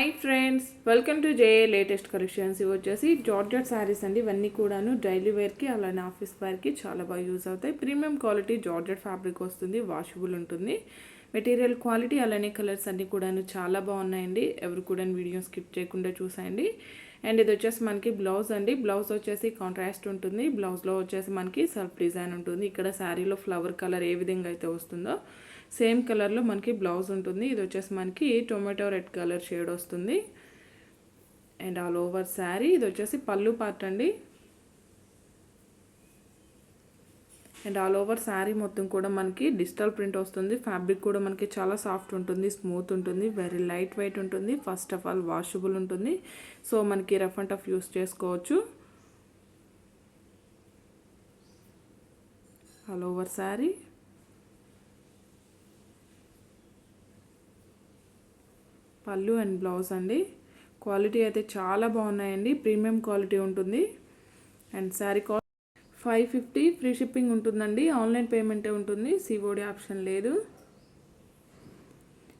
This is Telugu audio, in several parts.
Hi friends, welcome to J latest collections. ఇవి వచ్చేసి జార్జెట్ శారీస్ అండి. ఇవన్నీ కూడాను డైలీ వేర్కి అలానే ఆఫీస్ వేర్కి చాలా బాగా యూజ్ అవుతాయి. ప్రీమియం క్వాలిటీ జార్జెట్ ఫ్యాబ్రిక్ వస్తుంది, వాషబుల్ ఉంటుంది. మెటీరియల్ క్వాలిటీ అలానే కలర్స్ అన్నీ కూడాను చాలా బాగున్నాయండి. ఎవరు కూడా వీడియో స్కిప్ చేయకుండా చూసాయండి. అండ్ ఇది వచ్చేసి మనకి బ్లౌజ్ అండి. బ్లౌజ్ వచ్చేసి కాంట్రాస్ట్ ఉంటుంది. బ్లౌజ్లో వచ్చేసి మనకి సెల్ఫ్ డిజైన్ ఉంటుంది. ఇక్కడ శారీలో ఫ్లవర్ కలర్ ఏ విధంగా అయితే వస్తుందో సేమ్ కలర్లో మనకి బ్లౌజ్ ఉంటుంది. ఇది వచ్చేసి మనకి టొమాటో రెడ్ కలర్ షేడ్ వస్తుంది. అండ్ ఆల్ ఓవర్ శారీ ఇది వచ్చేసి పళ్ళు పార్ట్ అండి. అండ్ ఆల్ ఓవర్ శారీ మొత్తం కూడా మనకి డిజిటల్ ప్రింట్ వస్తుంది. ఫ్యాబ్రిక్ కూడా మనకి చాలా సాఫ్ట్ ఉంటుంది, స్మూత్ ఉంటుంది, వెరీ లైట్ వెయిట్ ఉంటుంది. ఫస్ట్ ఆఫ్ ఆల్ వాషబుల్ ఉంటుంది. సో మనకి రఫ్ అండ్ టఫ్ యూస్ చేసుకోవచ్చు. ఆల్ ఓవర్ శారీ పళ్ళు అండ్ బ్లౌజ్ అండి. క్వాలిటీ అయితే చాలా బాగున్నాయండి. ప్రీమియం క్వాలిటీ ఉంటుంది. And sari cost 550, free shipping ఉంటుందండి. ఆన్లైన్ పేమెంటే ఉంటుంది, సిఓడి ఆప్షన్ లేదు.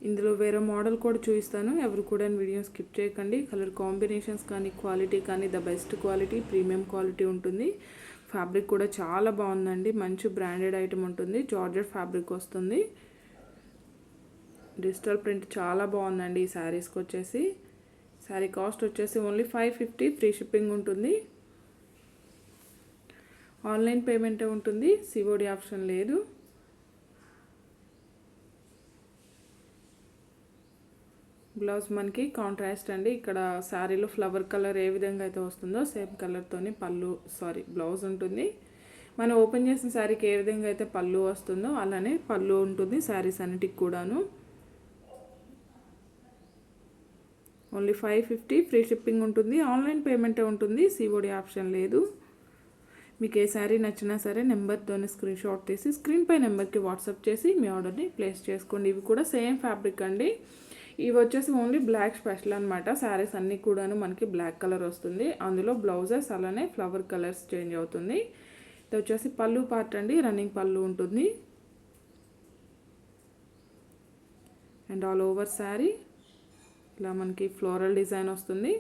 ఇందులో వేరే మోడల్ కూడా చూపిస్తాను. ఎవరు కూడా వీడియో స్కిప్ చేయకండి. కలర్ కాంబినేషన్స్ కానీ క్వాలిటీ కానీ the best quality, premium quality ఉంటుంది. ఫ్యాబ్రిక్ కూడా చాలా బాగుందండి. మంచి బ్రాండెడ్ ఐటమ్ ఉంటుంది. జార్జెట్ ఫ్యాబ్రిక్ వస్తుంది. డిజిటల్ ప్రింట్ చాలా బాగుందండి. ఈ శారీస్కి వచ్చేసి శారీ కాస్ట్ వచ్చేసి ఓన్లీ 550, ఫ్రీ షిప్పింగ్ ఉంటుంది. ఆన్లైన్ పేమెంటే ఉంటుంది, సిఓడి ఆప్షన్ లేదు. బ్లౌజ్ మనకి కాంట్రాస్ట్ అండి. ఇక్కడ శారీలో ఫ్లవర్ కలర్ ఏ విధంగా అయితే వస్తుందో సేమ్ కలర్తోని బ్లౌజ్ ఉంటుంది. మనం ఓపెన్ చేసిన శారీకి ఏ విధంగా అయితే పళ్ళు వస్తుందో అలానే పళ్ళు ఉంటుంది శారీస్ అన్నిటికి కూడాను. ఓన్లీ 550, ఫ్రీ షిప్పింగ్ ఉంటుంది. ఆన్లైన్ పేమెంటే ఉంటుంది, సిఓడి ఆప్షన్ లేదు. మీకు ఏ శారీ నచ్చినా సరే నెంబర్తోనే స్క్రీన్ షాట్ తీసి స్క్రీన్ పై నెంబర్కి వాట్సాప్ చేసి మీ ఆర్డర్ని ప్లేస్ చేసుకోండి. ఇవి కూడా సేమ్ ఫ్యాబ్రిక్ అండి. ఇవి వచ్చేసి ఓన్లీ బ్లాక్ స్పెషల్ అనమాట. శారీస్ అన్నీ కూడాను మనకి బ్లాక్ కలర్ వస్తుంది. అందులో బ్లౌజెస్ అలానే ఫ్లవర్ కలర్స్ చేంజ్ అవుతుంది. ఇది వచ్చేసి పళ్ళు పార్ట్ అండి. రన్నింగ్ పళ్ళు ఉంటుంది. అండ్ ఆల్ ఓవర్ శారీ ఇలా మనకి ఫ్లోరల్ డిజైన్ వస్తుంది.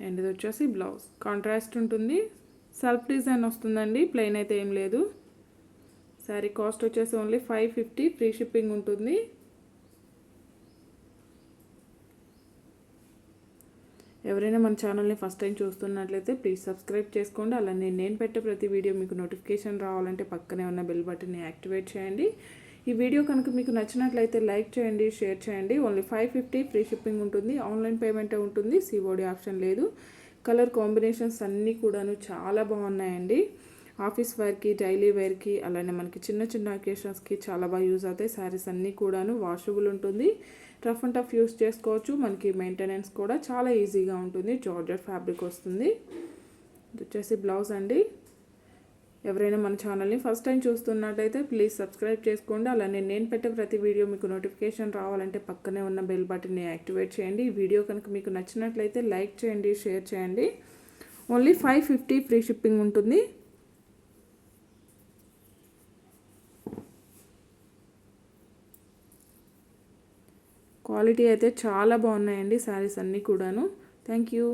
అండ్ ఇది వచ్చేసి బ్లౌజ్ కాంట్రాస్ట్ ఉంటుంది. సెల్ఫ్ డిజైన్ వస్తుందండి, ప్లెయిన్ అయితే ఏం లేదు. శారీ కాస్ట్ వచ్చేసి ఓన్లీ 550, ఫ్రీ షిప్పింగ్ ఉంటుంది. ఎవరైనా మన ఛానల్ని ఫస్ట్ టైం చూస్తున్నట్లయితే ప్లీజ్ సబ్స్క్రైబ్ చేసుకోండి. అలానే నేను పెట్టే ప్రతి వీడియో మీకు నోటిఫికేషన్ రావాలంటే పక్కనే ఉన్న బెల్ బటన్ని యాక్టివేట్ చేయండి. ఈ వీడియో కనుక మీకు నచ్చినట్లయితే లైక్ చేయండి, షేర్ చేయండి. ఓన్లీ 550, ఫ్రీ షిప్పింగ్ ఉంటుంది. ఆన్లైన్ పేమెంటే ఉంటుంది, సిఓడి ఆప్షన్ లేదు. కలర్ కాంబినేషన్స్ అన్నీ కూడాను చాలా బాగున్నాయండి. ఆఫీస్ వేర్కి, డైలీ వేర్కి అలానే మనకి చిన్న చిన్న అకేషన్స్కి చాలా బాగా యూజ్ అవుతాయి. శారీస్ అన్నీ కూడాను వాషబుల్ ఉంటుంది. రఫ్ అండ్ టఫ్ యూస్ చేసుకోవచ్చు. మనకి మెయింటెనెన్స్ కూడా చాలా ఈజీగా ఉంటుంది. జార్జెట్ ఫ్యాబ్రిక్ వస్తుంది. ఇది వచ్చేసి బ్లౌజ్ అండి. ఎవరైనా మన ఛానల్ని ఫస్ట్ టైం చూస్తున్నట్టయితే ప్లీజ్ సబ్స్క్రైబ్ చేసుకోండి. అలానే నేను పెట్టే ప్రతి వీడియో మీకు నోటిఫికేషన్ రావాలంటే పక్కనే ఉన్న బెల్ బటన్ని యాక్టివేట్ చేయండి. ఈ వీడియో కనుక మీకు నచ్చినట్లయితే లైక్ చేయండి, షేర్ చేయండి. ఓన్లీ 550, ఫ్రీ షిప్పింగ్ ఉంటుంది. క్వాలిటీ అయితే చాలా బాగున్నాయండి శారీస్ అన్నీ కూడాను. Thank you.